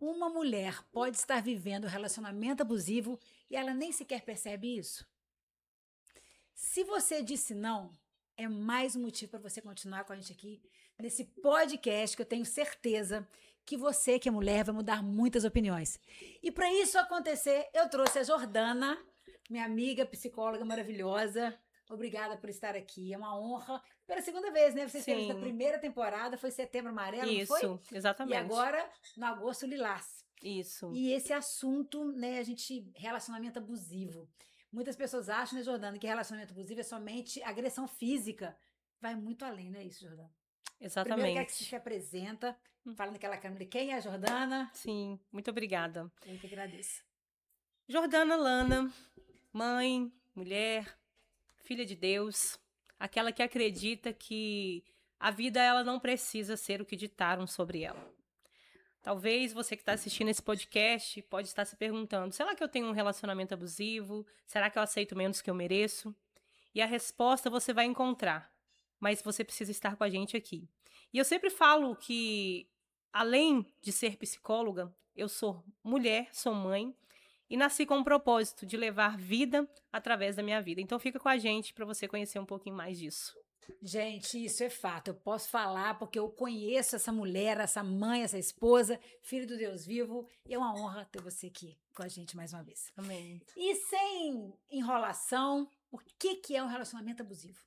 Uma mulher pode estar vivendo um relacionamento abusivo e ela nem sequer percebe isso? Se você disse não, é mais um motivo para você continuar com a gente aqui nesse podcast que eu tenho certeza que você, que é mulher, vai mudar muitas opiniões. E para isso acontecer, eu trouxe a Jordana, minha amiga psicóloga maravilhosa. Obrigada por estar aqui. É uma honra. Pela segunda vez, né? Você esteve na Sim, primeira temporada, foi Setembro Amarelo, não foi? isso, E exatamente. agora, no Agosto Lilás. Isso, E esse assunto, né, relacionamento abusivo. Muitas pessoas acham, né, Jordana, que relacionamento abusivo é somente agressão física. Vai muito além, não é isso, Jordana? Primeiro, eu quero que você se exatamente. apresenta, falando naquela câmera, quem é a Jordana? Sim, muito obrigada. Eu que agradeço. Jordana Lana, mãe, mulher, filha de Deus, aquela que acredita que a vida ela não precisa ser o que ditaram sobre ela. Talvez você que está assistindo esse podcast pode estar se perguntando: será que eu tenho um relacionamento abusivo? Será que eu aceito menos que eu mereço? E a resposta você vai encontrar, mas você precisa estar com a gente aqui. E eu sempre falo que, além de ser psicóloga, eu sou mulher, sou mãe e nasci com o propósito de levar vida através da minha vida. Então fica com a gente para você conhecer um pouquinho mais disso. Gente, isso é fato. Eu posso falar porque eu conheço essa mulher, essa mãe, essa esposa, filho do Deus vivo. E é uma honra ter você aqui com a gente mais uma vez. Amém. E sem enrolação, o que é um relacionamento abusivo?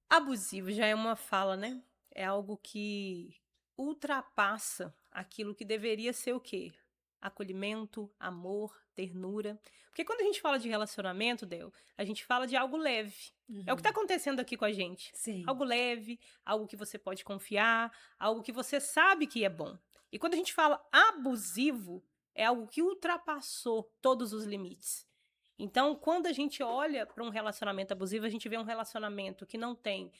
Abusivo já é uma fala, né? É algo que ultrapassa aquilo que deveria ser o quê? Acolhimento, amor, ternura. Porque quando a gente fala de relacionamento, Del, a gente fala de algo leve. É o que está Uhum. acontecendo aqui com a gente. Sim. Algo leve, algo que você pode confiar, algo que você sabe que é bom. E quando a gente fala abusivo, é algo que ultrapassou todos os limites. Então, quando a gente olha para um relacionamento abusivo, a gente vê um relacionamento que não tem,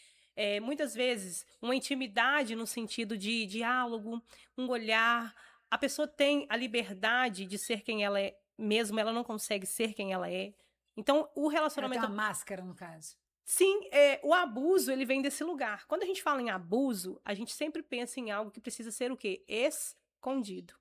muitas vezes, uma intimidade no sentido de diálogo, um olhar. A pessoa tem a liberdade de ser quem ela é, mesmo ela não consegue ser quem ela é. Então, o Ela tem relacionamento. uma máscara, no caso. Sim, o abuso ele vem desse lugar. Quando a gente fala em abuso, a gente sempre pensa em algo que precisa ser o quê? Escondido.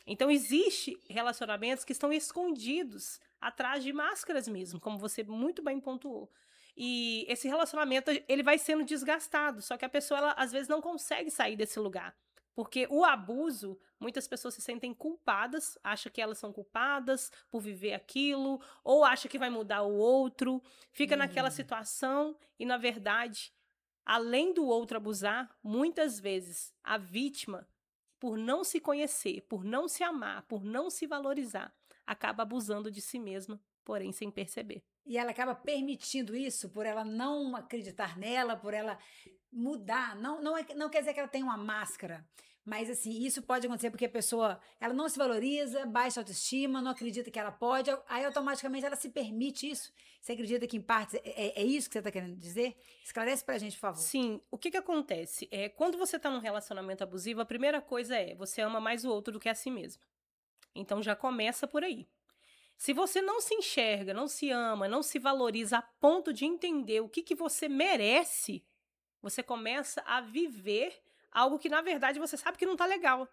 Então, existe relacionamentos que estão escondidos atrás de máscaras mesmo, como você muito bem pontuou. E esse relacionamento, ele vai sendo desgastado, só que a pessoa, ela, às vezes, não consegue sair desse lugar. Porque o abuso, muitas pessoas se sentem culpadas, acham que elas são culpadas por viver aquilo, ou acham que vai mudar o outro, fica naquela Uhum. situação e, na verdade, além do outro abusar, muitas vezes a vítima, por não se conhecer, por não se amar, por não se valorizar, acaba abusando de si mesma, porém sem perceber. E ela acaba permitindo isso por ela não acreditar nela, por ela mudar. Não quer dizer que ela tem uma máscara, mas assim, isso pode acontecer porque a pessoa ela não se valoriza, baixa autoestima, não acredita que ela pode, aí automaticamente ela se permite isso. Você acredita que em partes é isso que você está querendo dizer? Esclarece pra gente, por favor. Sim, o que acontece? Quando você está num relacionamento abusivo, a primeira coisa é você ama mais o outro do que a si mesmo. Então já começa por aí. Se você não se enxerga, não se ama, não se valoriza a ponto de entender o que você merece, você começa a viver algo que, na verdade, você sabe que não tá legal.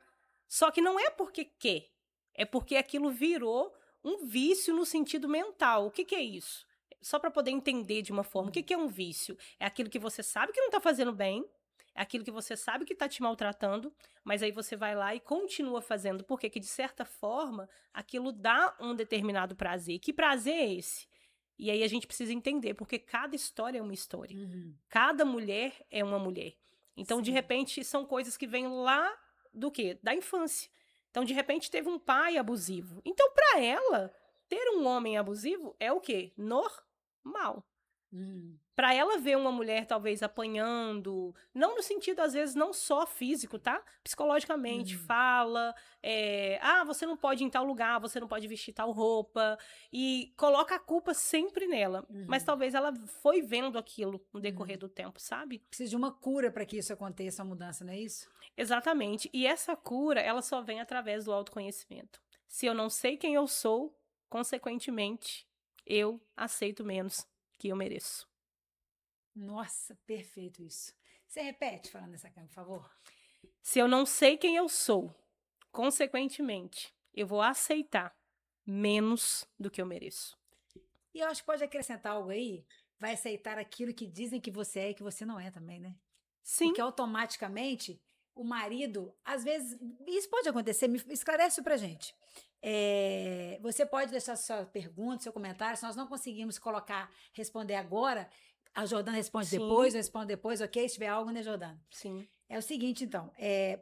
Só que não é porque quer, é porque aquilo virou um vício no sentido mental. O que é isso? Só para poder entender de uma forma, o Hum. que é um vício? É aquilo que você sabe que não tá fazendo bem, é aquilo que você sabe que tá te maltratando, mas aí você vai lá e continua fazendo, porque que de certa forma aquilo dá um determinado prazer. Que prazer é esse? E aí a gente precisa entender, porque cada história é uma história. Uhum. Cada mulher é uma mulher. Então, de Sim. repente, são coisas que vêm lá do quê? Da infância. Então, de repente, teve um pai abusivo. Então, para ela, ter um homem abusivo é o quê? Normal. Uhum. Para ela ver uma mulher talvez apanhando, não no sentido às vezes não só físico, tá? Psicologicamente, Uhum. fala, você não pode ir em tal lugar, você não pode vestir tal roupa e coloca a culpa sempre nela. Mas Uhum. talvez ela foi vendo aquilo no decorrer Uhum. do tempo, sabe? Precisa de uma cura para que isso aconteça, a mudança, não é isso? Exatamente. E essa cura, ela só vem através do autoconhecimento. Se eu não sei quem eu sou, consequentemente, eu aceito menos que eu mereço. Nossa, perfeito isso. Você repete falando dessa câmera, por favor? Se eu não sei quem eu sou, consequentemente, eu vou aceitar menos do que eu mereço. E eu acho que pode acrescentar algo aí, vai aceitar aquilo que dizem que você é e que você não é também, né? Sim, Porque automaticamente o marido, às vezes, isso pode acontecer, me esclarece isso pra gente. Você pode deixar sua pergunta, seu comentário, se nós não conseguimos responder agora, a Jordana responde sim, depois, eu respondo depois, ok? Se tiver algo, né, Jordana? sim. É o seguinte, então,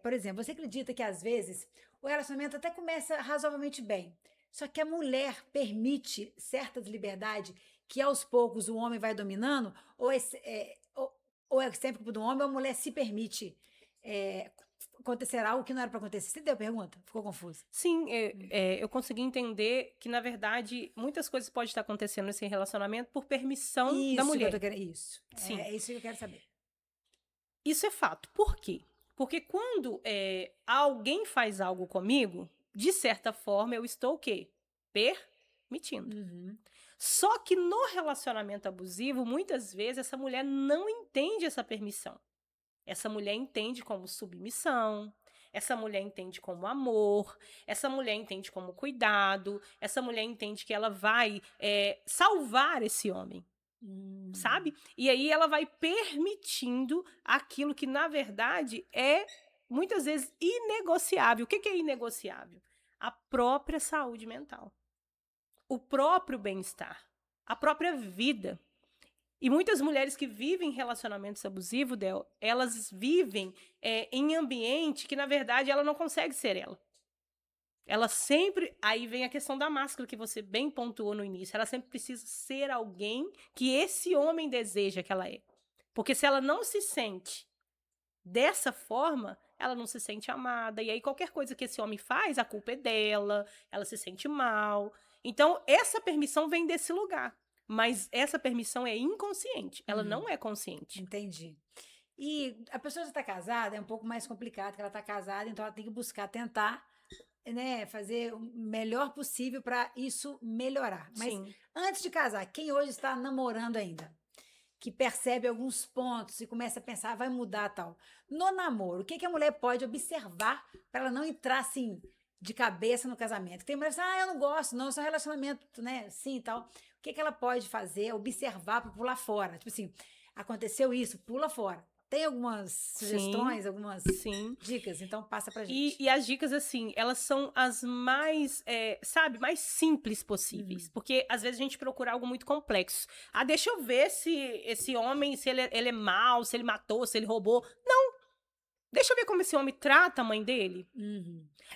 por exemplo, você acredita que às vezes o relacionamento até começa razoavelmente bem, só que a mulher permite certas liberdades que aos poucos o homem vai dominando, ou é sempre culpa do homem, ou a mulher se permite é, acontecer algo que não era para acontecer? Você deu a pergunta? Ficou confusa? Sim, eu consegui entender que, na verdade, muitas coisas podem estar acontecendo nesse relacionamento por permissão da Isso que eu tô mulher. querendo. Isso. Sim, É isso que eu quero saber. isso é fato. Por quê? Porque quando alguém faz algo comigo, de certa forma, eu estou o quê? Permitindo. Uhum. Só que no relacionamento abusivo, muitas vezes, essa mulher não entende essa permissão. Essa mulher entende como submissão, essa mulher entende como amor, essa mulher entende como cuidado, essa mulher entende que ela vai salvar esse homem, sabe? E aí ela vai permitindo aquilo que, na verdade, é muitas vezes inegociável. O que é inegociável? A própria saúde mental, o próprio bem-estar, a própria vida. E muitas mulheres que vivem relacionamentos abusivos, Del, elas vivem em ambiente que, na verdade, ela não consegue ser ela. Ela sempre... Aí vem a questão da máscara que você bem pontuou no início. Ela sempre precisa ser alguém que esse homem deseja que ela é. Porque se ela não se sente dessa forma, ela não se sente amada. E aí qualquer coisa que esse homem faz, a culpa é dela, ela se sente mal. Então, essa permissão vem desse lugar. Mas essa permissão é inconsciente, ela não é consciente. Entendi. E a pessoa já está casada, é um pouco mais complicado, porque ela está casada, então ela tem que buscar, tentar, né, fazer o melhor possível para isso melhorar. Mas Sim. antes de casar, quem hoje está namorando ainda, que percebe alguns pontos e começa a pensar, vai mudar tal. No namoro, o que a mulher pode observar para ela não entrar assim de cabeça no casamento? Tem mulher que fala, eu não gosto, não, isso é um relacionamento, né, sim e tal. O que ela pode fazer, observar para pular fora? Tipo assim, aconteceu isso, pula fora. Tem algumas sugestões, Sim, algumas sim. dicas? Então passa pra gente. E as dicas, assim, elas são as mais, sabe, mais simples possíveis. Porque, às vezes, a gente procura algo muito complexo. Ah, deixa eu ver se esse homem, se ele é mau, se ele matou, se ele roubou. Não! Deixa eu ver como esse homem trata a mãe dele.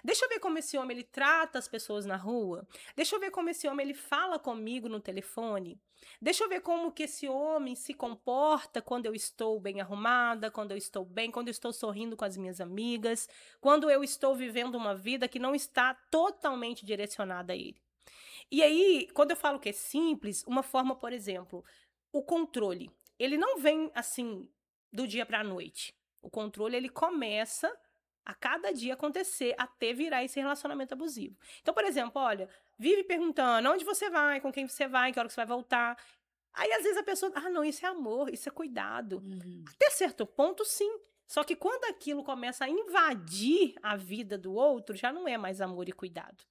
Deixa eu ver como esse homem ele trata as pessoas na rua. Deixa eu ver como esse homem ele fala comigo no telefone. Deixa eu ver como que esse homem se comporta quando eu estou bem arrumada, quando eu estou bem, quando eu estou sorrindo com as minhas amigas, quando eu estou vivendo uma vida que não está totalmente direcionada a ele. E aí, quando eu falo que é simples, uma forma, por exemplo, o controle. Ele não vem assim do dia para a noite. O controle ele começa a cada dia acontecer até virar esse relacionamento abusivo. Então, por exemplo, olha, vive perguntando onde você vai, com quem você vai, que hora que você vai voltar. Aí, às vezes, a pessoa, não, isso é amor, isso é cuidado. Até certo ponto, sim. Só que quando aquilo começa a invadir a vida do outro, já não é mais amor e cuidado.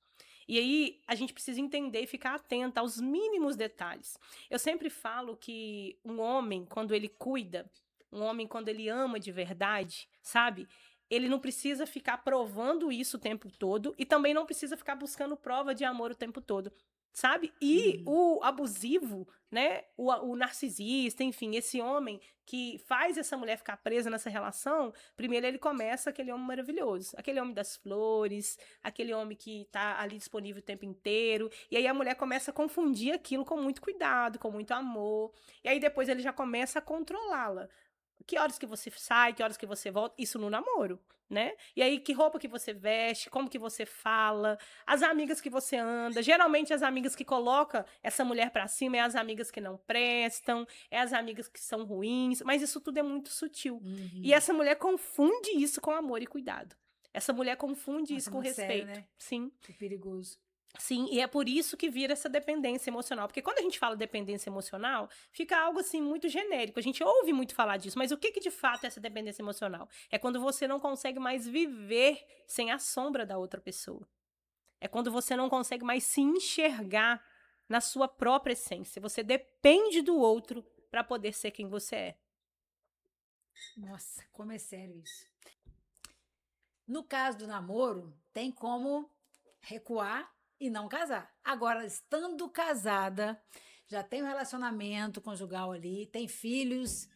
E aí, a gente precisa entender e ficar atenta aos mínimos detalhes. Eu sempre falo que um homem, quando ele cuida, um homem, quando ele ama de verdade, sabe? Ele não precisa ficar provando isso o tempo todo e também não precisa ficar buscando prova de amor o tempo todo, sabe? E o abusivo, né? O narcisista, enfim, esse homem que faz essa mulher ficar presa nessa relação, primeiro ele começa aquele homem maravilhoso, aquele homem das flores, aquele homem que tá ali disponível o tempo inteiro, e aí a mulher começa a confundir aquilo com muito cuidado, com muito amor, e aí depois ele já começa a controlá-la. Que horas que você sai, que horas que você volta, isso no namoro, né? E aí, que roupa que você veste, como que você fala, as amigas que você anda. Geralmente, as amigas que colocam essa mulher pra cima é as amigas que não prestam, é as amigas que são ruins, mas isso tudo é muito sutil. E essa mulher confunde isso com amor e cuidado. Essa mulher confunde Nossa, isso com muito sério, respeito. né? Sim. Que perigoso. Sim, e é por isso que vira essa dependência emocional. Porque quando a gente fala dependência emocional, fica algo assim muito genérico. A gente ouve muito falar disso, mas o que de fato é essa dependência emocional? É quando você não consegue mais viver sem a sombra da outra pessoa. É quando você não consegue mais se enxergar na sua própria essência. Você depende do outro para poder ser quem você é. Nossa, como é sério isso. No caso do namoro, tem como recuar e não casar. Agora, estando casada, já tem um relacionamento conjugal ali, tem filhos.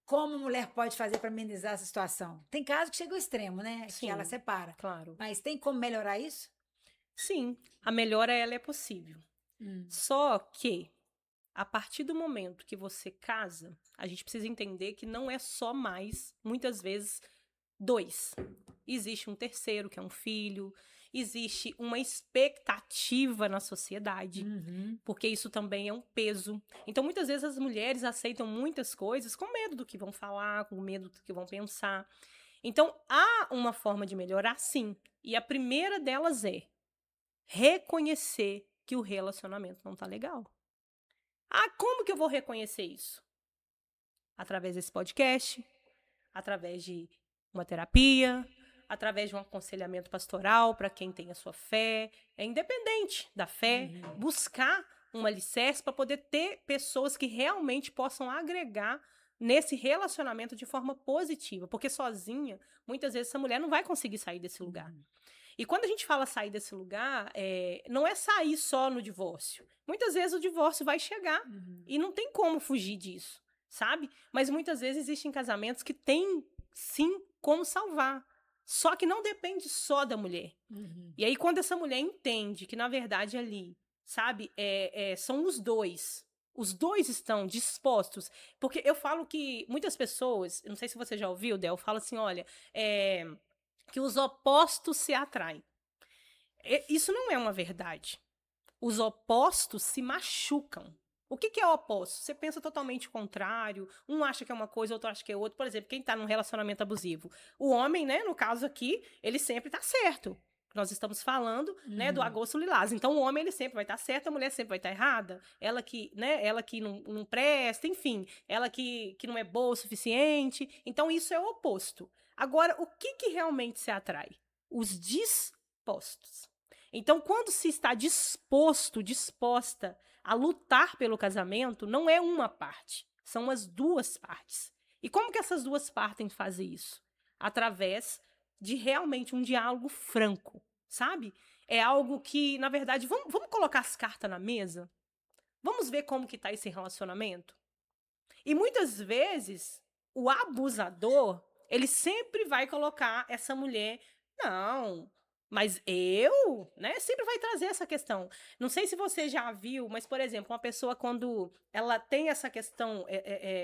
Como a mulher pode fazer para amenizar essa situação? Tem casos que chega ao extremo, né? Que ela Sim, separa. claro. Mas tem como melhorar isso? Sim, a melhora ela é possível. Hum. Só que a partir do momento que você casa, a gente precisa entender que não é só mais, muitas vezes, dois. Existe um terceiro, que é um filho, existe uma expectativa na sociedade, Uhum. porque isso também é um peso. Então, muitas vezes as mulheres aceitam muitas coisas com medo do que vão falar, com medo do que vão pensar. Então, há uma forma de melhorar, sim. E a primeira delas é reconhecer que o relacionamento não tá legal. Ah, como que eu vou reconhecer isso? Através desse podcast, através de uma terapia, através de um aconselhamento pastoral para quem tem a sua fé. É independente da fé, buscar um alicerce para poder ter pessoas que realmente possam agregar nesse relacionamento de forma positiva, porque sozinha, muitas vezes essa mulher não vai conseguir sair desse lugar. E quando a gente fala sair desse lugar, não é sair só no divórcio. Muitas vezes o divórcio vai chegar e não tem como fugir disso, sabe? Mas muitas vezes existem casamentos que têm, sim, como salvar. Só que não depende só da mulher. Uhum. E aí, quando essa mulher entende que, na verdade, ali, sabe, são os dois estão dispostos. Porque eu falo que muitas pessoas, não sei se você já ouviu, Del, fala assim: olha, que os opostos se atraem. Isso não é uma verdade. Os opostos se machucam. O que é o oposto? Você pensa totalmente o contrário, um acha que é uma coisa, outro acha que é outra. Por exemplo, quem está num relacionamento abusivo. O homem, né, no caso aqui, ele sempre está certo. Nós estamos falando, né, do agosto lilás. Então, o homem, ele sempre vai estar certo, a mulher sempre vai estar errada. Ela que, né, ela que não presta, enfim. Ela que não é boa o suficiente. Então, isso é o oposto. Agora, o que realmente se atrai? Os dispostos. Então, quando se está disposta a lutar pelo casamento, não é uma parte, são as duas partes. E como que essas duas partes fazem isso? Através de realmente um diálogo franco, sabe? É algo que, na verdade, vamos colocar as cartas na mesa? Vamos ver como que está esse relacionamento? E muitas vezes, o abusador, ele sempre vai colocar essa mulher, não, mas eu, né, sempre vai trazer essa questão. Não sei se você já viu, mas, por exemplo, uma pessoa quando ela tem essa questão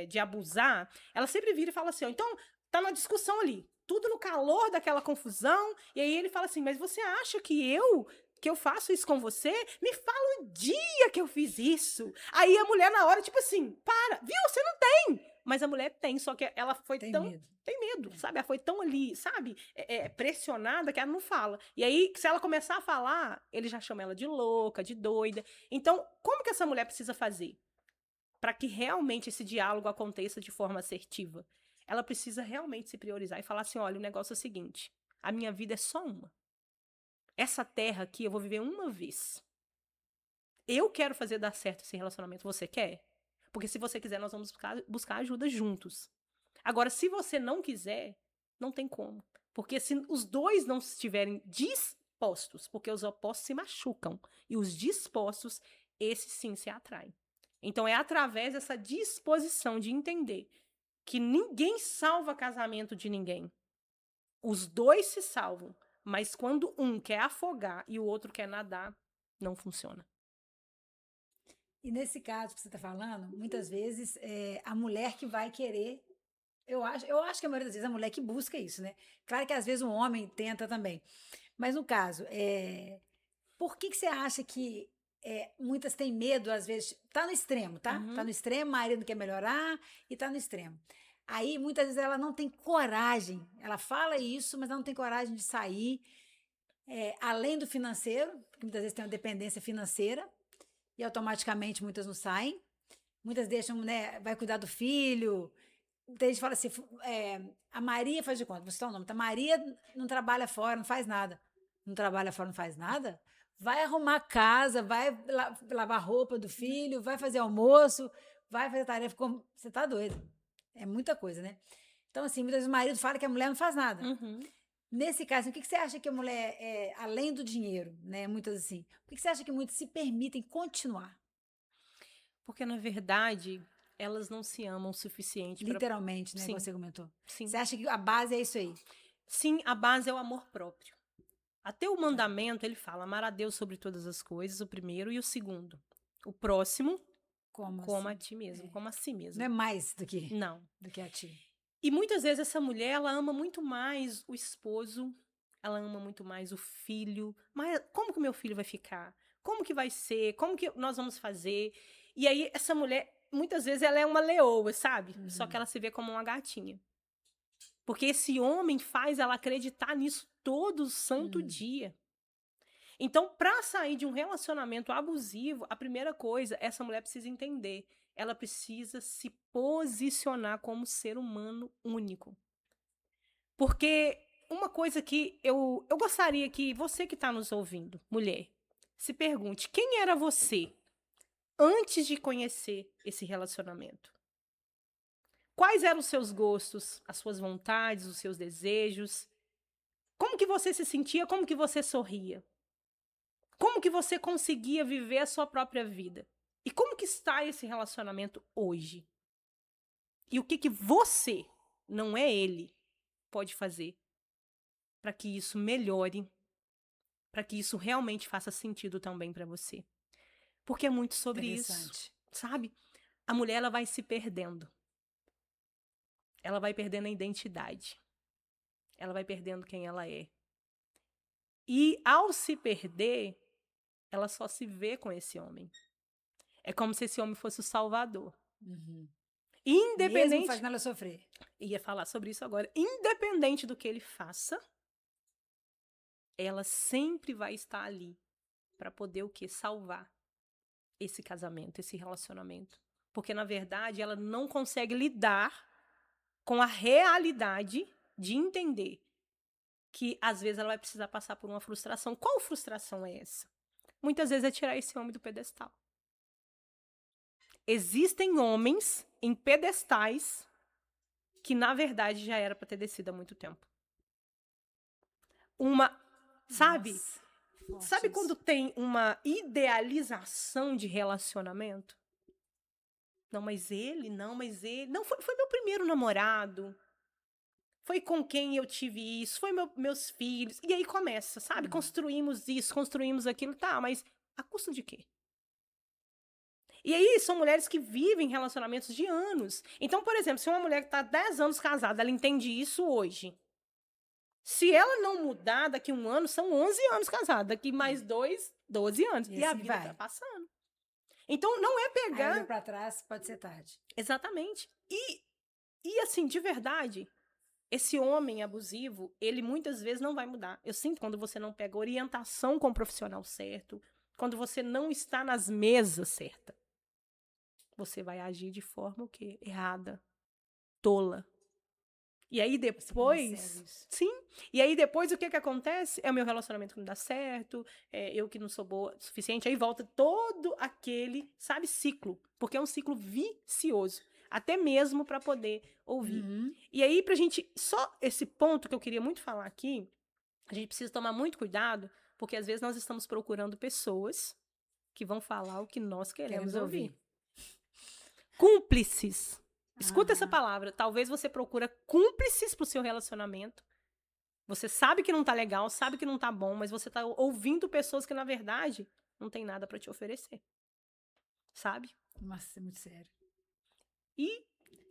de abusar, ela sempre vira e fala assim, ó, então, tá na discussão ali, tudo no calor daquela confusão, e aí ele fala assim, mas você acha que eu faço isso com você? Me fala o dia que eu fiz isso. Aí a mulher na hora, tipo assim, para, viu? Você não tem. Mas a mulher tem, só que ela foi Tem tão... medo. Tem medo, sabe? Ela foi tão ali, sabe? Pressionada que ela não fala. E aí, se ela começar a falar, ele já chama ela de louca, de doida. Então, como que essa mulher precisa fazer para que realmente esse diálogo aconteça de forma assertiva? Ela precisa realmente se priorizar e falar assim, olha, o negócio é o seguinte, a minha vida é só uma. Essa terra aqui eu vou viver uma vez. Eu quero fazer dar certo esse relacionamento. Você quer? Porque se você quiser, nós vamos buscar ajuda juntos. Agora, se você não quiser, não tem como. Porque se os dois não estiverem dispostos, porque os opostos se machucam, e os dispostos, esses sim se atraem. Então, é através dessa disposição de entender que ninguém salva casamento de ninguém. Os dois se salvam, mas quando um quer afogar e o outro quer nadar, não funciona. E nesse caso que você está falando, muitas vezes a mulher que vai querer. Eu acho que a maioria das vezes é a mulher que busca isso, né? Claro que às vezes o homem tenta também. Mas no caso, por que você acha que muitas têm medo, às vezes, tá no extremo, tá? Tá no Uhum. extremo, o marido quer melhorar e tá no extremo. Aí, muitas vezes, ela não tem coragem. Ela fala isso, mas ela não tem coragem de sair. além do financeiro, porque muitas vezes tem uma dependência financeira e automaticamente muitas não saem. Muitas deixam, né, vai cuidar do filho. Tem gente que fala assim, a Maria faz de conta, você tá o nome, a Maria não trabalha fora, não faz nada. Não trabalha fora, não faz nada? Vai arrumar casa, vai lavar roupa do filho, vai fazer almoço, vai fazer tarefa. Você tá doido. É muita coisa, né? Então, assim, muitas vezes o marido fala que a mulher não faz nada. Uhum. Nesse caso, o que você acha que a mulher, além do dinheiro, né? Muitas assim, por que você acha que muitos se permitem continuar? Porque, na verdade, elas não se amam o suficiente para... Literalmente, né? Sim. Como você comentou. Sim. Você acha que a base é isso aí? Sim, a base é o amor próprio. Até o mandamento, ele fala, amar a Deus sobre todas as coisas, o primeiro, e o segundo. O próximo, como assim? a ti mesmo, como a si mesmo. Não é mais do que, Não. do que a ti. E muitas vezes essa mulher, ela ama muito mais o esposo, ela ama muito mais o filho. Mas como que o meu filho vai ficar? Como que vai ser? Como que nós vamos fazer? E aí, essa mulher, muitas vezes, ela é uma leoa, sabe? Só que ela se vê como uma gatinha. Porque esse homem faz ela acreditar nisso todo santo dia. Então, para sair de um relacionamento abusivo, a primeira coisa, essa mulher precisa entender. Ela precisa se posicionar como ser humano único. Porque uma coisa que eu gostaria que você que está nos ouvindo, mulher, se pergunte, quem era você antes de conhecer esse relacionamento? Quais eram os seus gostos, as suas vontades, os seus desejos? Como que você se sentia? Como que você sorria? Como que você conseguia viver a sua própria vida? E como que está esse relacionamento hoje? E o que você, não é ele, pode fazer para que isso melhore, para que isso realmente faça sentido também para você? Porque é muito sobre isso, sabe? A mulher, ela vai se perdendo. Ela vai perdendo a identidade. Ela vai perdendo quem ela é. E ao se perder, ela só se vê com esse homem. É como se esse homem fosse o salvador. Independente... Mesmo fazendo ela sofrer. Ia falar sobre isso agora. Independente do que ele faça, ela sempre vai estar ali para poder o quê? Salvar esse casamento, esse relacionamento. Porque, na verdade, ela não consegue lidar com a realidade de entender que, às vezes, ela vai precisar passar por uma frustração. Qual frustração é essa? Muitas vezes é tirar esse homem do pedestal. Existem homens em pedestais que, na verdade, já era para ter descido há muito tempo. Sabe? Nossa, sabe quando tem uma idealização de relacionamento? Não, mas ele. Não, foi meu primeiro namorado. Foi com quem eu tive isso. Foi meus filhos. E aí começa, sabe? Construímos isso, construímos aquilo. Tá, mas a custo de quê? E aí, são mulheres que vivem relacionamentos de anos. Então, por exemplo, se uma mulher que está 10 anos casada, ela entende isso hoje. Se ela não mudar, daqui a um ano, são 11 anos casada. Daqui mais 2, 12 anos. E a vida está passando. Então, não é pegar... Aí, para trás, pode ser tarde. Exatamente. E, assim, de verdade, esse homem abusivo, ele muitas vezes não vai mudar. Eu sinto quando você não pega orientação com o profissional certo, quando você não está nas mesas certas. Você vai agir de forma o quê? Errada. Tola. E aí depois... Sim. E aí depois o que acontece? É o meu relacionamento que não dá certo, é eu que não sou boa o suficiente. Aí volta todo aquele, sabe, ciclo. Porque é um ciclo vicioso. Até mesmo para poder ouvir. E aí pra gente... Só esse ponto que eu queria muito falar aqui, a gente precisa tomar muito cuidado, porque às vezes nós estamos procurando pessoas que vão falar o que nós queremos ouvir. Cúmplices. Escuta essa palavra. Talvez você procura cúmplices pro seu relacionamento. Você sabe que não tá legal, sabe que não tá bom, mas você tá ouvindo pessoas que, na verdade, não tem nada para te oferecer. Sabe? Nossa, é muito sério. E,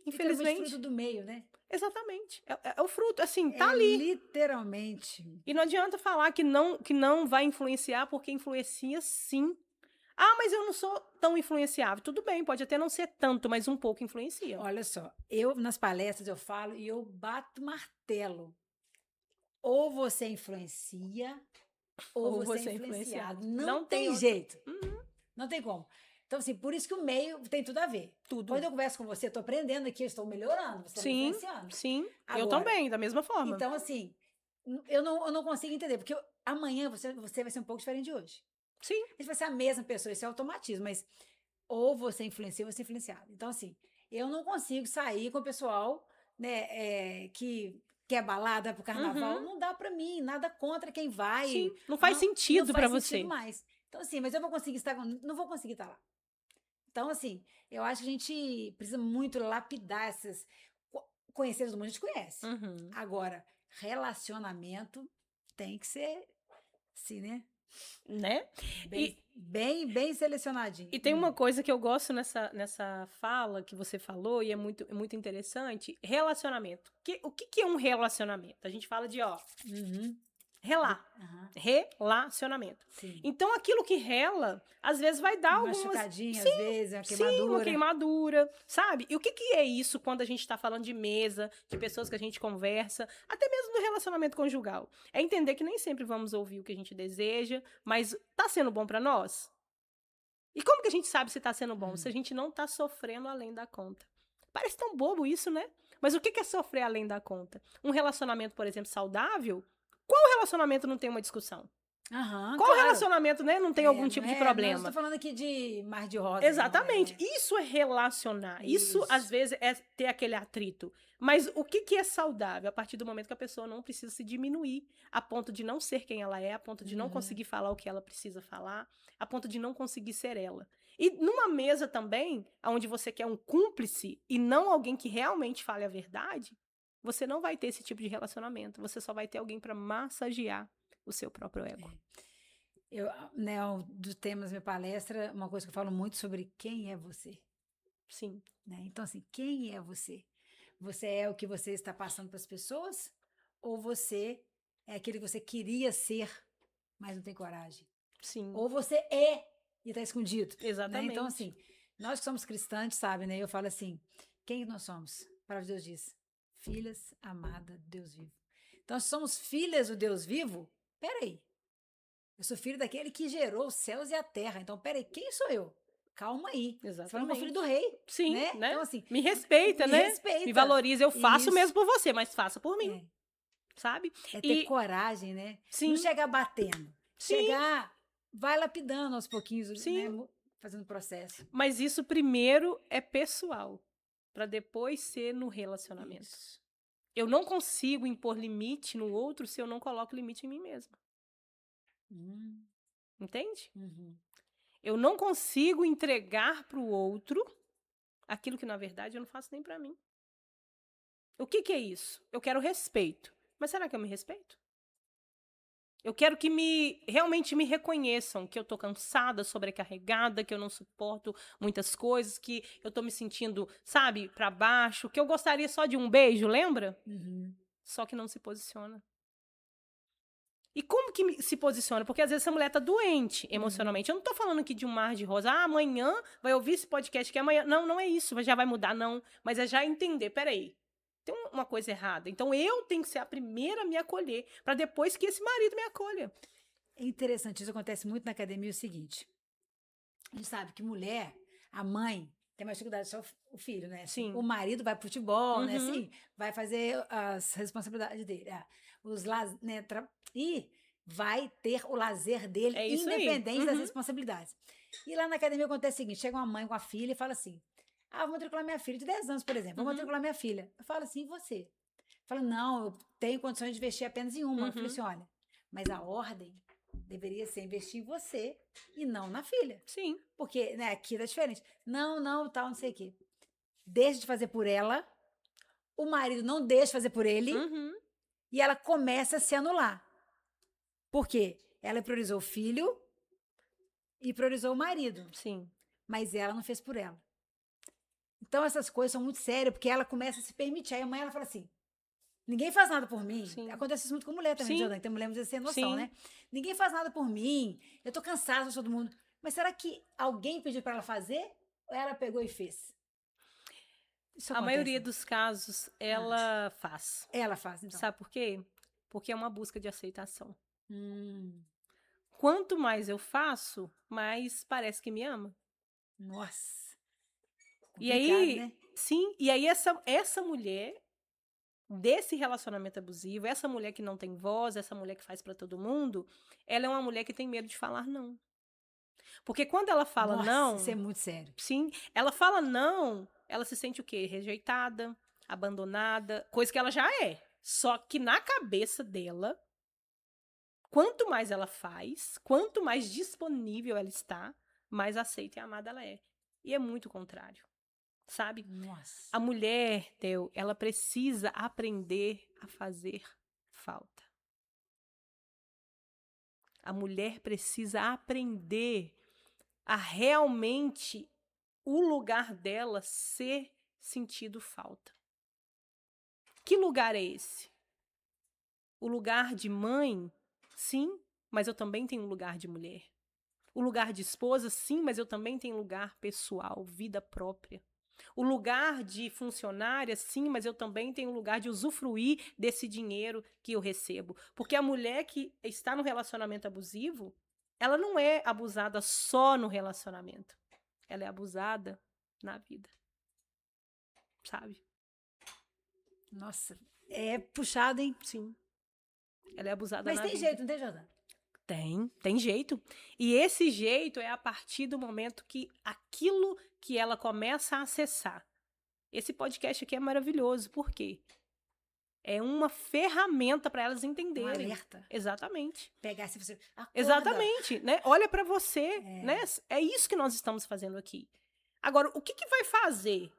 infelizmente... É o fruto do meio, né? Exatamente. É o fruto, assim, tá ali. Literalmente. E não adianta falar que não vai influenciar, porque influencia sim. Ah, mas eu não sou tão influenciável. Tudo bem, pode até não ser tanto, mas um pouco influencia. Olha só, eu nas palestras eu falo e eu bato martelo. Ou você influencia, ou Ou você você é é influenciado. influenciado. Não Não tem tem outra. jeito. Não tem como. Então, assim, por isso que o meio tem tudo a ver. Tudo. Quando eu converso com você, eu estou aprendendo aqui, eu estou melhorando, você está me Sim, influenciando. sim. Eu Agora, também, da mesma forma. então, assim, eu não consigo entender, porque amanhã você vai ser um pouco diferente de hoje. Sim. A gente vai ser a mesma pessoa, isso é automatismo, mas ou você influencia ou você é influenciado. Então, assim, eu não consigo sair com o pessoal, né, que quer balada pro carnaval, Uhum. não dá pra mim, nada contra quem Sim. vai, Não faz não sentido pra faz sentido você. mais. Então, assim, mas eu vou conseguir estar, não vou conseguir estar lá. Então, assim, eu acho que a gente precisa muito lapidar essas, conhecer todo mundo, a gente conhece. Uhum. Agora, relacionamento tem que ser, assim, né? Né? Bem, bem selecionadinho. E tem uma coisa que eu gosto nessa fala que você falou, e é muito interessante: relacionamento. O que é um relacionamento? A gente fala de, ó, Uhum. Aham. relacionamento. Sim. Então, aquilo que rela, às vezes vai dar Uma algumas. machucadinha, às Sim, vezes, uma sim, uma queimadura. queimadura, sabe? E o que é isso quando a gente tá falando de mesa, de pessoas que a gente conversa, até mesmo do relacionamento conjugal? É entender que nem sempre vamos ouvir o que a gente deseja, mas tá sendo bom pra nós? E como que a gente sabe se tá sendo bom? Se a gente não tá sofrendo além da conta. Parece tão bobo isso, né? Mas o que é sofrer além da conta? Um relacionamento, por exemplo, saudável? Qual relacionamento não tem uma discussão? Aham, Qual claro. relacionamento, né, não tem algum tipo de Não estou problema? falando aqui de mar de rosas, não. Exatamente. Isso é relacionar. Isso, às Isso. vezes, é ter aquele atrito. Mas o que é saudável? A partir do momento que a pessoa não precisa se diminuir a ponto de não ser quem ela é, a ponto de não conseguir falar o que ela precisa falar, a ponto de não conseguir ser ela. E numa mesa também, onde você quer um cúmplice e não alguém que realmente fale a verdade, você não vai ter esse tipo de relacionamento. Você só vai ter alguém para massagear o seu próprio ego. Eu, né, um dos temas da minha palestra, uma coisa que eu falo muito sobre quem é você. Sim. Né? Então, assim, quem é você? Você é o que você está passando para as pessoas? Ou você é aquele que você queria ser, mas não tem coragem? Sim. Ou você é e está escondido. Né? Então, Exatamente. assim, nós que somos cristãs, sabe, né? Eu falo assim, quem nós somos? A palavra de Deus diz, filhas amadas do Deus vivo. Então, se somos filhas do Deus vivo, peraí, eu sou filho daquele que gerou os céus e a terra. Então, peraí, quem sou eu? Calma aí. Você falando com o filho do rei, Sim, né? né? Então, assim, Me respeita, me né? respeita. Me valoriza. Eu faço Isso. mesmo por você, mas faça por mim, É, sabe? é ter E coragem, né? Não sim, chegar batendo. sim, Chegar, vai lapidando aos pouquinhos, sim. né? Fazendo processo. Mas isso primeiro é pessoal, para depois ser no relacionamento. Isso. Eu não consigo impor limite no outro se eu não coloco limite em mim mesma. Entende? Uhum. Eu não consigo entregar para o outro aquilo que na verdade eu não faço nem para mim. O que é isso? Eu quero respeito. Mas será que eu me respeito? Eu quero que realmente me reconheçam que eu tô cansada, sobrecarregada, que eu não suporto muitas coisas, que eu tô me sentindo, sabe, pra baixo, que eu gostaria só de um beijo, lembra? Uhum. Só que não se posiciona. E como que se posiciona? Porque às vezes essa mulher tá doente emocionalmente. Eu não tô falando aqui de um mar de rosa. Ah, amanhã vai ouvir esse podcast que amanhã. Não, não é isso. Já vai mudar, não. Mas é já entender, peraí. Tem uma coisa errada. Então eu tenho que ser a primeira a me acolher, para depois que esse marido me acolha. É interessante, isso acontece muito na academia, é o seguinte. A gente sabe que mulher, a mãe, tem mais dificuldade só o filho, né? Assim, Sim. o marido vai pro futebol, né? Uhum. Assim, vai fazer as responsabilidades dele. Né? E vai ter o lazer dele, É isso aí. independente das responsabilidades. E lá na academia acontece o seguinte: chega uma mãe com a filha e fala assim: ah, vou matricular minha filha de 10 anos, por exemplo. Vou matricular minha filha. Eu falo assim, e você? Fala, não, eu tenho condições de investir apenas em uma. Eu falei assim: olha, mas a ordem deveria ser investir em você e não na filha. Sim. Porque, né, aqui tá diferente. Não, tal, não sei o quê. Deixa de fazer por ela, o marido não deixa de fazer por ele, e ela começa a se anular. Por quê? Ela priorizou o filho e priorizou o marido. Sim. Mas ela não fez por ela. Então, essas coisas são muito sérias, porque ela começa a se permitir. Aí a mãe, ela fala assim, ninguém faz nada por mim. Sim. Acontece isso muito com mulher também, Sim. Jordan. Tem mulher muitas vezes sem noção, Sim. né? Ninguém faz nada por mim. Eu tô cansada de todo mundo. Mas será que alguém pediu para ela fazer? Ou ela pegou e fez? Isso A acontece, maioria né? dos casos, ela faz. Ela faz, então. Sabe por quê? Porque é uma busca de aceitação. quanto mais eu faço, mais parece que me ama. Nossa. E Complicado, aí, né? sim, e aí essa mulher desse relacionamento abusivo, essa mulher que não tem voz, essa mulher que faz pra todo mundo, ela é uma mulher que tem medo de falar não. Porque quando ela fala Nossa, isso não, é muito sério. sim, ela fala não, ela se sente o quê? Rejeitada, abandonada, coisa que ela já é. Só que na cabeça dela, quanto mais ela faz, quanto mais disponível ela está, mais aceita e amada ela é. E é muito o contrário, sabe? Nossa. A mulher, Theo, ela precisa aprender a fazer falta. A mulher precisa aprender a realmente o lugar dela ser sentido falta. Que lugar é esse? O lugar de mãe? Sim, mas eu também tenho um lugar de mulher. O lugar de esposa? Sim, mas eu também tenho lugar pessoal, vida própria. O lugar de funcionária, sim, mas eu também tenho lugar de usufruir desse dinheiro que eu recebo. Porque a mulher que está no relacionamento abusivo, ela não é abusada só no relacionamento. Ela é abusada na vida. Sabe? Nossa. É puxado, hein? Sim. Ela é abusada Mas na tem vida. jeito, não tem, Jordana? Tem jeito. E esse jeito é a partir do momento que aquilo que ela começa a acessar. Esse podcast aqui é maravilhoso. Por quê? É uma ferramenta para elas Um entenderem. alerta. Exatamente. Pegar se você. Acorda. Exatamente, né? Olha para você, né? É isso que nós estamos fazendo aqui. Agora, o que vai fazer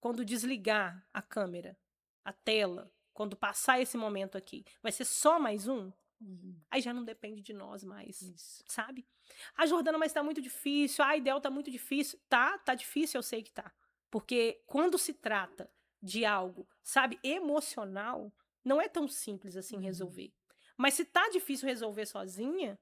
quando desligar a câmera, a tela, quando passar esse momento aqui? Vai ser só mais um? Uhum. Aí já não depende de nós mais, Isso. sabe? A Jordana, mas tá muito difícil. A Idel tá muito difícil. Tá difícil, eu sei que tá. Porque quando se trata de algo, sabe, emocional, não é tão simples assim resolver. Mas se tá difícil resolver sozinha,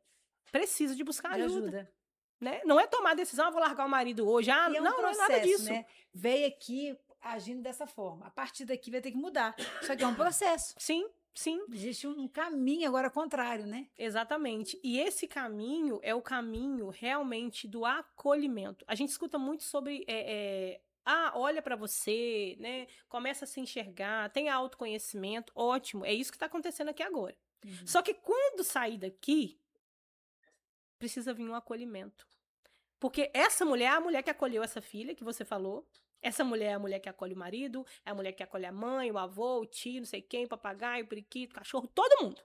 precisa de buscar De ajuda. ajuda. Né? Não é tomar a decisão, vou largar o marido hoje. E é um Não, processo, não é nada disso. né? Veio aqui agindo dessa forma. A partir daqui vai ter que mudar. Só que é um processo. Sim, sim. Existe um caminho agora contrário, né? Exatamente. E esse caminho é o caminho realmente do acolhimento. A gente escuta muito sobre olha para você, né? Começa a se enxergar, tem autoconhecimento, ótimo. É isso que está acontecendo aqui agora. Só que quando sair daqui, precisa vir um acolhimento. Porque essa mulher é a mulher que acolheu essa filha que você falou. Essa mulher é a mulher que acolhe o marido, é a mulher que acolhe a mãe, o avô, o tio, não sei quem, o papagaio, o periquito, o cachorro, todo mundo.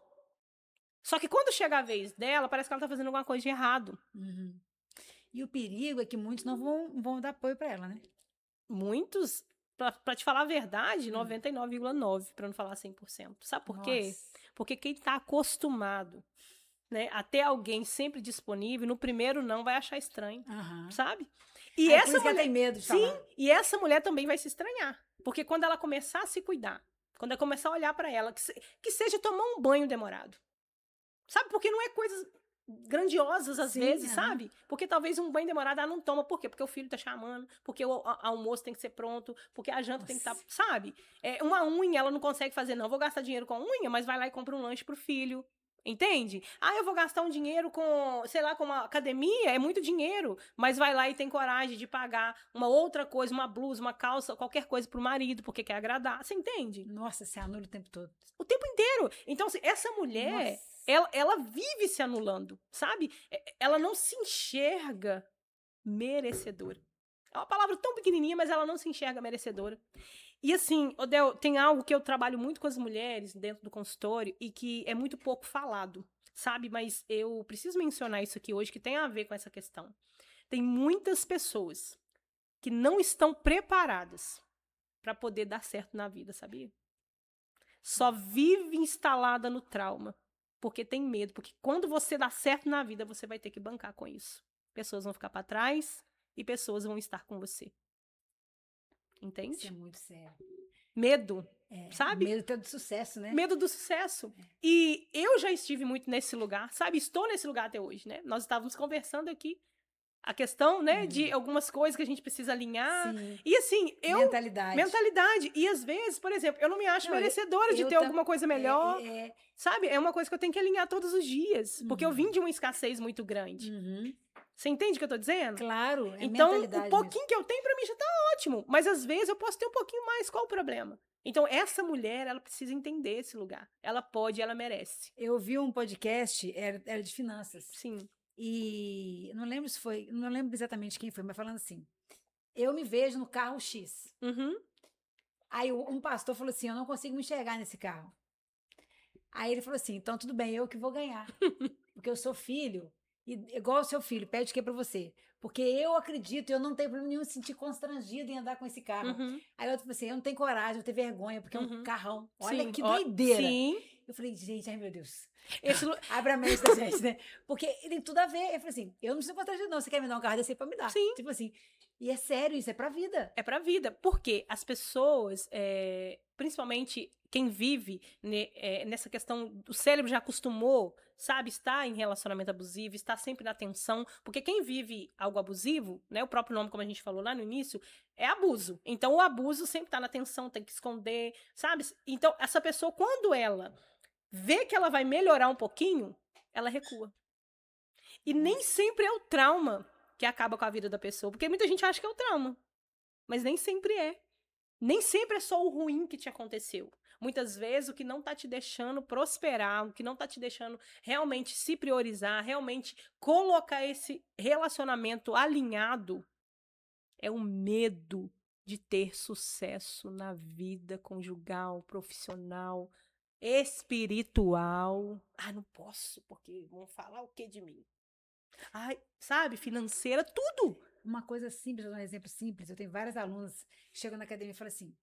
Só que quando chega a vez dela, parece que ela tá fazendo alguma coisa de errado. Uhum. E o perigo é que muitos não vão dar apoio para ela, né? Muitos, pra te falar a verdade, 99,9%, pra não falar 100%. Sabe por quê? Nossa. Porque quem tá acostumado, né, a ter alguém sempre disponível, no primeiro não vai achar estranho, Aham. sabe? E Aí, por essa isso que ela mulher, tem medo de sim, falar. e essa mulher também vai se estranhar. Porque quando ela começar a se cuidar, quando ela começar a olhar pra ela, que seja tomar um banho demorado. Sabe? Porque não é coisas grandiosas às Sim, vezes, aham. sabe? Porque talvez um banho demorado ela não toma. Por quê? Porque o filho tá chamando, porque o almoço tem que ser pronto, porque a janta tem que estar, sabe? Uma unha ela não consegue fazer, não. Vou gastar dinheiro com unha, mas vai lá e compra um lanche pro filho. Entende? Eu vou gastar um dinheiro com, sei lá, com uma academia, é muito dinheiro, mas vai lá e tem coragem de pagar uma outra coisa, uma blusa, uma calça, qualquer coisa pro marido, porque quer agradar. Você entende? Nossa, se anula o tempo todo. O tempo inteiro. Então, assim, essa mulher, ela vive se anulando, sabe? Ela não se enxerga merecedora. É uma palavra tão pequenininha, mas ela não se enxerga merecedora. E assim, Odel, tem algo que eu trabalho muito com as mulheres dentro do consultório e que é muito pouco falado, sabe? Mas eu preciso mencionar isso aqui hoje, que tem a ver com essa questão. Tem muitas pessoas que não estão preparadas para poder dar certo na vida, sabia? Só vive instalada no trauma, porque tem medo, porque quando você dá certo na vida, você vai ter que bancar com isso. Pessoas vão ficar para trás e pessoas vão estar com você. Entende? Isso é muito sério. Medo, sabe? Medo até do sucesso, né? Medo do sucesso. E eu já estive muito nesse lugar, sabe? Estou nesse lugar até hoje, né? Nós estávamos conversando aqui. a questão, né, de algumas coisas que a gente precisa alinhar. Sim. E assim, Mentalidade. mentalidade. E às vezes, por exemplo, eu não me acho Não, merecedora de ter alguma coisa melhor. É, Sabe? É uma coisa que eu tenho que alinhar todos os dias. Porque eu vim de uma escassez muito grande. Você entende o que eu tô dizendo? claro, é Então, mentalidade o pouquinho que eu tenho pra mim já tá ótimo. Mas às vezes eu posso ter um pouquinho mais. Qual o problema? Então, essa mulher, ela precisa entender esse lugar. Ela pode, ela merece. Eu vi um podcast, era de finanças. Sim. E não lembro se foi, não lembro exatamente quem foi, mas falando assim: eu me vejo no carro X. Uhum. Aí um pastor falou assim: eu não consigo me enxergar nesse carro. Aí ele falou assim: então tudo bem, eu que vou ganhar. Porque eu sou filho, e igual o seu filho, pede o que pra você? Porque eu acredito, eu não tenho problema nenhum em sentir constrangido em andar com esse carro. Uhum. Aí eu falei assim: eu não tenho coragem, eu tenho vergonha, porque é um carrão. Olha Sim. que doideira. Sim. Eu falei, gente, ai meu Deus. Esse Abre a mente da gente, né? Porque tem tudo a ver. Eu falei assim: eu não preciso constrangido, não. Você quer me dar um carro desse aí pra me dar? Sim. Tipo assim. E é sério, isso é pra vida. É pra vida. Porque as pessoas, principalmente quem vive nessa questão, o cérebro já acostumou, sabe, estar em relacionamento abusivo, estar sempre na tensão. Porque quem vive algo abusivo, né, o próprio nome, como a gente falou lá no início, é abuso. Então, o abuso sempre tá na tensão, tem que esconder, sabe? Então, essa pessoa, quando ela vê que ela vai melhorar um pouquinho, ela recua. E nem sempre é o trauma que acaba com a vida da pessoa. Porque muita gente acha que é o trauma. Mas nem sempre é. Nem sempre é só o ruim que te aconteceu. Muitas vezes o que não tá te deixando prosperar, o que não tá te deixando realmente se priorizar, realmente colocar esse relacionamento alinhado, é o medo de ter sucesso na vida conjugal, profissional, espiritual. Ah, não posso, porque vão falar o que de mim? Ai, sabe, financeira, tudo. Uma coisa simples, vou dar um exemplo simples. Eu tenho várias alunas que chegam na academia e falam assim: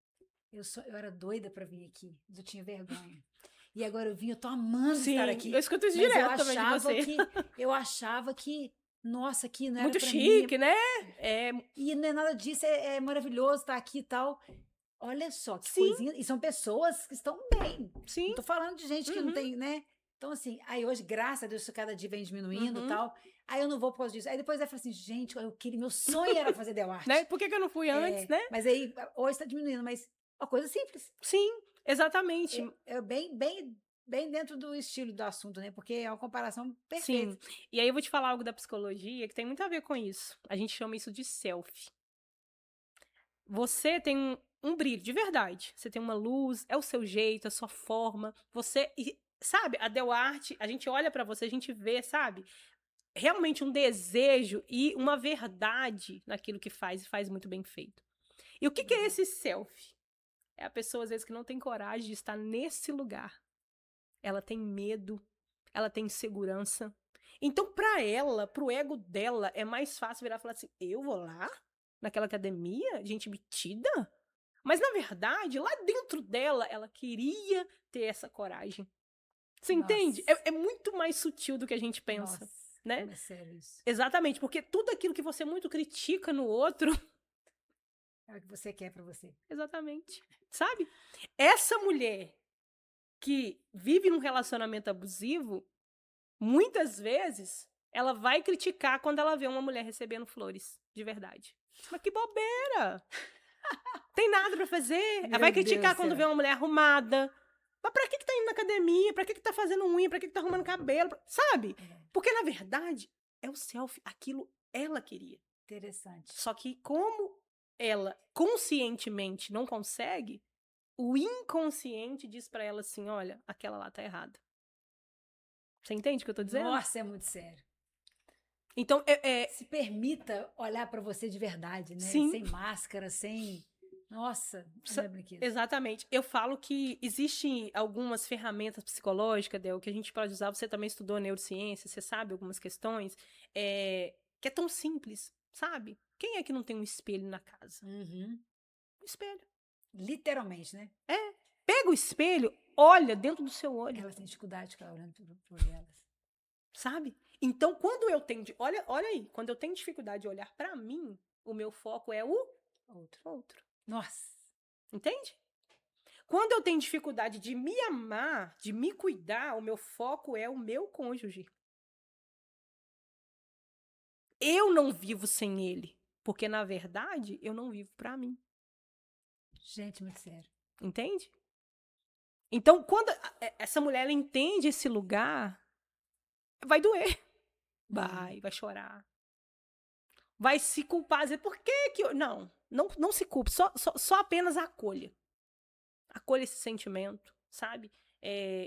eu era doida pra vir aqui, mas eu tinha vergonha. E agora eu vim, eu tô amando estar aqui. Eu escuto isso Mas direto também de você. eu achava que, nossa, aqui não era Muito pra chique, mim. né? E não é nada disso, é maravilhoso estar aqui e tal. Olha só que Sim. coisinha. E são pessoas que estão bem. Sim. Não tô falando de gente que não tem, né? Então, assim, aí hoje, graças a Deus, isso cada dia vem diminuindo e tal. Aí eu não vou por causa disso. Aí depois eu falo assim, gente, meu sonho era fazer The Art. Né? Por que eu não fui antes, né? Mas aí, hoje tá diminuindo, mas uma coisa simples. Sim, exatamente. É bem dentro do estilo do assunto, né? Porque é uma comparação perfeita. Sim. E aí eu vou te falar algo da psicologia que tem muito a ver com isso. A gente chama isso de self. Você tem um brilho, de verdade. Você tem uma luz, é o seu jeito, a sua forma. Sabe, a Del Arte, a gente olha pra você, a gente vê, sabe? Realmente um desejo e uma verdade naquilo que faz e faz muito bem feito. E o que é esse self? É a pessoa, às vezes, que não tem coragem de estar nesse lugar. Ela tem medo, ela tem insegurança. Então, pra ela, pro ego dela, é mais fácil virar e falar assim, eu vou lá? Naquela academia? Gente metida? Mas, na verdade, lá dentro dela, ela queria ter essa coragem. Você entende? É muito mais sutil do que a gente pensa. Nossa, né? como é sério isso. Exatamente, porque tudo aquilo que você muito critica no outro... É o que você quer pra você. Exatamente. Sabe? Essa mulher que vive num relacionamento abusivo, muitas vezes, ela vai criticar quando ela vê uma mulher recebendo flores, de verdade. Mas que bobeira! Tem nada pra fazer. Ela vai criticar quando vê uma mulher arrumada. Mas pra que tá indo na academia? Pra que tá fazendo unha? Pra que tá arrumando cabelo? Sabe? Porque, na verdade, é o self. Aquilo ela queria. Interessante. Só que como ela conscientemente não consegue, o inconsciente diz pra ela assim, olha, aquela lá tá errada. Você entende o que eu tô dizendo? Nossa, é muito sério. Então, se permita olhar pra você de verdade, né? Sim. Sem máscara, sem... Nossa, não é brinquedo. Exatamente. Eu falo que existem algumas ferramentas psicológicas, Del, que a gente pode usar. Você também estudou neurociência, você sabe algumas questões, que é tão simples, sabe? Quem é que não tem um espelho na casa? Um espelho. Literalmente, né? Pega o espelho, olha dentro do seu olho. Elas têm dificuldade de ficar olhando por elas. Sabe? Então, quando eu tenho... Olha aí. Quando eu tenho dificuldade de olhar pra mim, o meu foco é o outro. Nossa. Entende? Quando eu tenho dificuldade de me amar, de me cuidar, o meu foco é o meu cônjuge. eu não vivo sem ele. Porque, na verdade, eu não vivo pra mim. Gente, muito sério. Entende? Então, quando essa mulher ela entende esse lugar, vai doer. Vai chorar. Vai se culpar, dizer, por que que eu... Não se culpe, só apenas acolha. Acolha esse sentimento, sabe?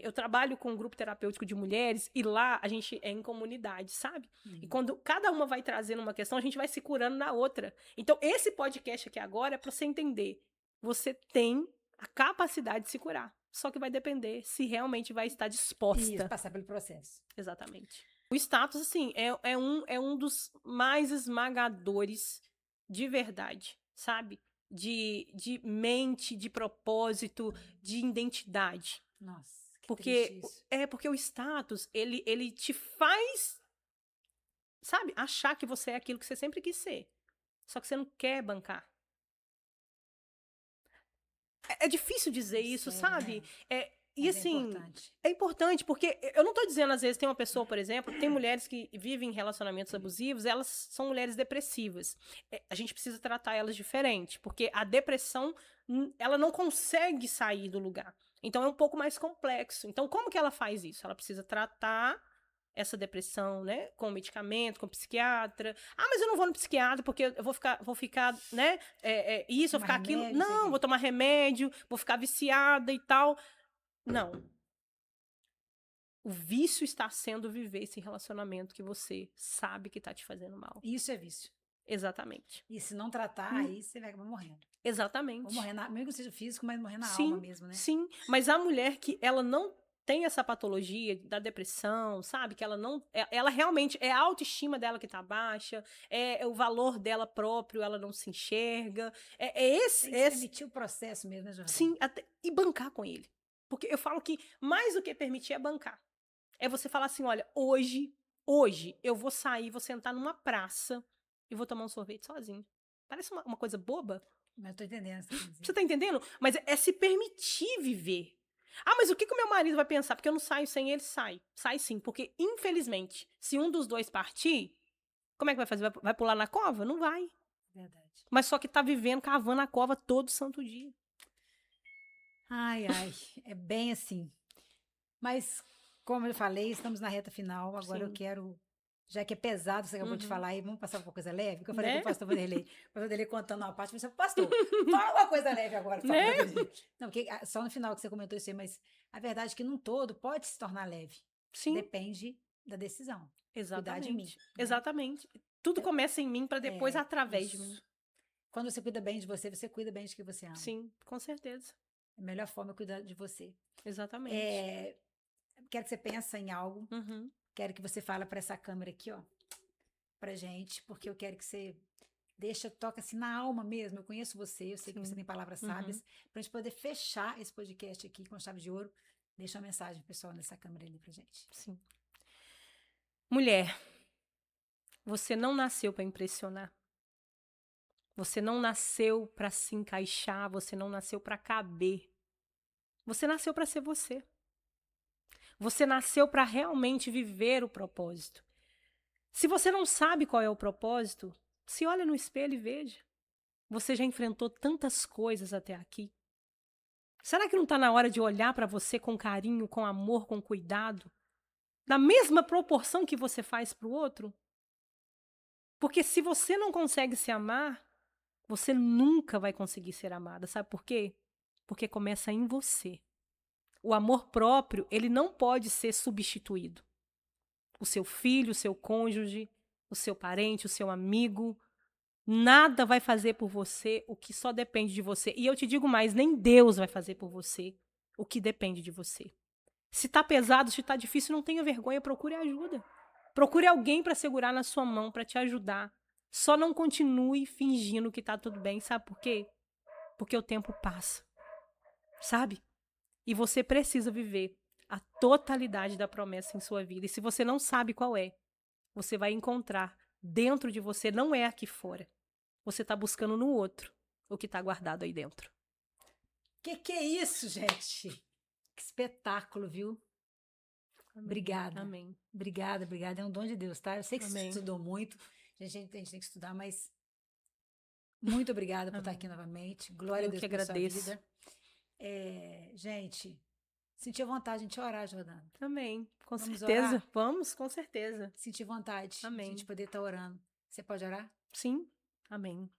Eu trabalho com um grupo terapêutico de mulheres e lá a gente é em comunidade, sabe? E quando cada uma vai trazendo uma questão, a gente vai se curando na outra. Então, esse podcast aqui agora é para você entender. Você tem a capacidade de se curar. Só que vai depender se realmente vai estar disposta. Isso, passar pelo processo. Exatamente. O status, assim, é um dos mais esmagadores de verdade, sabe? De mente, de propósito, de identidade. Nossa, que Porque triste isso. porque o status, ele te faz, sabe, achar que você é aquilo que você sempre quis ser. Só que você não quer bancar. É difícil dizer isso, Sério, sabe? né? E Mas assim, importante. é importante, porque eu não tô dizendo, às vezes, tem uma pessoa, por exemplo, tem mulheres que vivem em relacionamentos abusivos, elas são mulheres depressivas. A gente precisa tratar elas diferente, porque a depressão, ela não consegue sair do lugar. Então é um pouco mais complexo. Então, como que ela faz isso? Ela precisa tratar essa depressão, né, com medicamento, com psiquiatra. Ah, mas eu não vou no psiquiatra porque eu vou ficar, né, isso, vou Tomar ficar aquilo. remédio, sei Não, quê. vou tomar remédio, vou ficar viciada e tal. Não. O vício está sendo viver esse relacionamento que você sabe que tá te fazendo mal. Isso é vício. Exatamente. E se não tratar, aí você vai acabar morrendo. Exatamente. Ou morrer, mesmo que seja físico, mas morrer na Sim, alma mesmo, né? sim. Mas a mulher que ela não tem essa patologia da depressão, sabe? Que ela não. Ela realmente. É a autoestima dela que tá baixa, é o valor dela próprio, ela não se enxerga. Tem que se permitir o processo mesmo, né, Jordana? Sim, e bancar com ele. Porque eu falo que mais do que permitir é bancar. É você falar assim, olha, hoje eu vou sair, vou sentar numa praça e vou tomar um sorvete sozinho. Parece uma coisa boba. Mas eu tô entendendo o que você quer dizer. Você tá entendendo? Mas é se permitir viver. Ah, mas o que o meu marido vai pensar? Porque eu não saio sem ele? Sai. Sai sim. Porque, infelizmente, se um dos dois partir, como é que vai fazer? Vai pular na cova? Não vai. Verdade. Mas só que tá vivendo, cavando a cova todo santo dia. Ai, é bem assim. Mas, como eu falei, estamos na reta final. Agora Sim. eu quero, já que é pesado, você acabou de falar aí, vamos passar por uma coisa leve? Porque eu falei Né? com o pastor Vanderlei. O Vanderlei contando uma parte, mas pastor, fala uma coisa leve agora. Fala Né? uma coisa. Não, porque só no final que você comentou isso aí, mas a verdade é que num todo pode se tornar leve. Sim. Depende da decisão. Cuidar de mim. Exatamente. Exatamente. Tudo começa em mim para depois através de mim. Quando você cuida bem de você, você cuida bem de quem você ama. Sim, com certeza. É a melhor forma é cuidar de você. Exatamente. Quero que você pense em algo. Uhum. Quero que você fale para essa câmera aqui, ó. Pra gente, porque eu quero que você toca assim na alma mesmo. Eu conheço você, eu sei que você tem palavras sábias. Pra gente poder fechar esse podcast aqui com chave de ouro. Deixa uma mensagem, pessoal, nessa câmera ali pra gente. Sim. Mulher, você não nasceu para impressionar. Você não nasceu para se encaixar, você não nasceu para caber. Você nasceu para ser você. Você nasceu para realmente viver o propósito. Se você não sabe qual é o propósito, se olha no espelho e veja. Você já enfrentou tantas coisas até aqui. Será que não está na hora de olhar para você com carinho, com amor, com cuidado? Na mesma proporção que você faz para o outro? Porque se você não consegue se amar, você nunca vai conseguir ser amada. Sabe por quê? Porque começa em você. O amor próprio, ele não pode ser substituído. O seu filho, o seu cônjuge, o seu parente, o seu amigo, nada vai fazer por você o que só depende de você. E eu te digo mais, nem Deus vai fazer por você o que depende de você. Se tá pesado, se tá difícil, não tenha vergonha, procure ajuda. Procure alguém para segurar na sua mão, para te ajudar. Só não continue fingindo que tá tudo bem, sabe por quê? Porque o tempo passa, sabe? E você precisa viver a totalidade da promessa em sua vida. E se você não sabe qual é, você vai encontrar dentro de você, não é aqui fora. Você está buscando no outro o que está guardado aí dentro. Que é isso, gente? Que espetáculo, viu? Amém. Obrigada. Amém. Obrigada. É um dom de Deus, tá? Eu sei que você estudou muito. A gente tem que estudar, mas muito obrigada por estar aqui novamente. Glória a Deus que pela sua agradeço. vida. Gente, sentir vontade de a gente orar, Jordana. Também, com Vamos certeza. orar? Vamos, com certeza. Sentir vontade de a Amém. gente poder estar orando. Você pode orar? Sim, amém.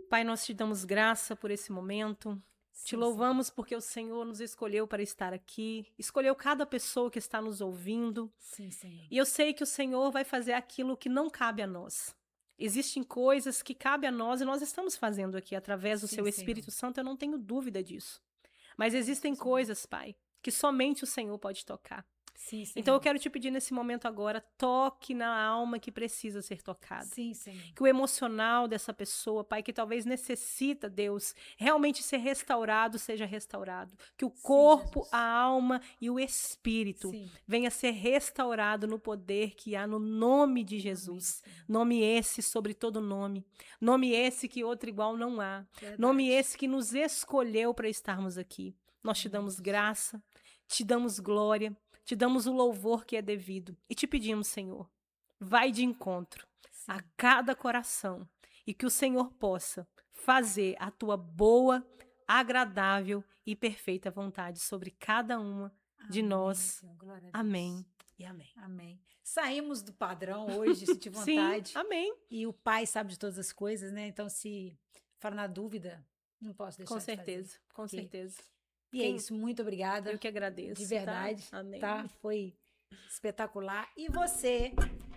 Pai, nós te damos graça por esse momento. Te louvamos porque o Senhor nos escolheu para estar aqui, escolheu cada pessoa que está nos ouvindo. Sim, Senhor. E eu sei que o Senhor vai fazer aquilo que não cabe a nós. Existem coisas que cabem a nós e nós estamos fazendo aqui através do Sim, seu Senhor. Espírito Santo, eu não tenho dúvida disso. Mas existem Senhor. coisas, Pai, que somente o Senhor pode tocar. Sim, Senhor. Então eu quero te pedir nesse momento agora, toque na alma que precisa ser tocada. Sim, Senhor. Que o emocional dessa pessoa, Pai, que talvez necessita, Deus, realmente ser restaurado, seja restaurado. Que o corpo, Jesus. a alma e o espírito Sim. venha ser restaurado no poder que há no nome de Jesus. Amém, Senhor. Nome esse sobre todo nome. Nome esse que outro igual não há. Verdade. Nome esse que nos escolheu para estarmos aqui. Nós te damos graça, te damos glória, te damos o louvor que é devido. E te pedimos, Senhor, vai de encontro Sim. a cada coração e que o Senhor possa fazer a tua boa, agradável e perfeita vontade sobre cada uma de Amém, nós. Senhor. Glória a Deus. Amém e amém. Amém. Saímos do padrão hoje de sentir vontade. Sim, amém. E o Pai sabe de todas as coisas, né? Então, se for na dúvida, não posso deixar Com de fazer. certeza, com Ok. certeza. E é isso. Muito obrigada. Eu que agradeço. De verdade, Tá? Amém. tá? Foi espetacular. E você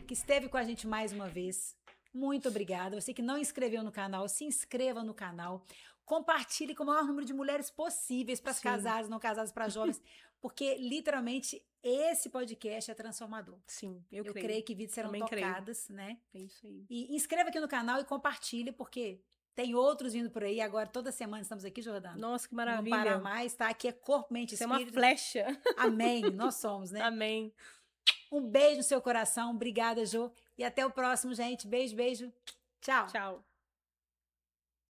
que esteve com a gente mais uma vez, muito obrigada. Você que não inscreveu no canal, se inscreva no canal. Compartilhe com o maior número de mulheres possíveis, para as Sim. casadas, não casadas, para jovens, porque literalmente esse podcast é transformador. Sim, Eu creio que vidas serão Também creio. tocadas, né? É isso aí. E inscreva aqui no canal e compartilhe, porque tem outros vindo por aí. Agora, toda semana estamos aqui, Jordana. Nossa, que Não maravilha. parar mais, tá? Aqui é corpo, mente e Isso é uma espírito. flecha. Amém. Nós somos, né? Amém. Um beijo no seu coração. Obrigada, Jô. E até o próximo, gente. Beijo, beijo. Tchau. Tchau.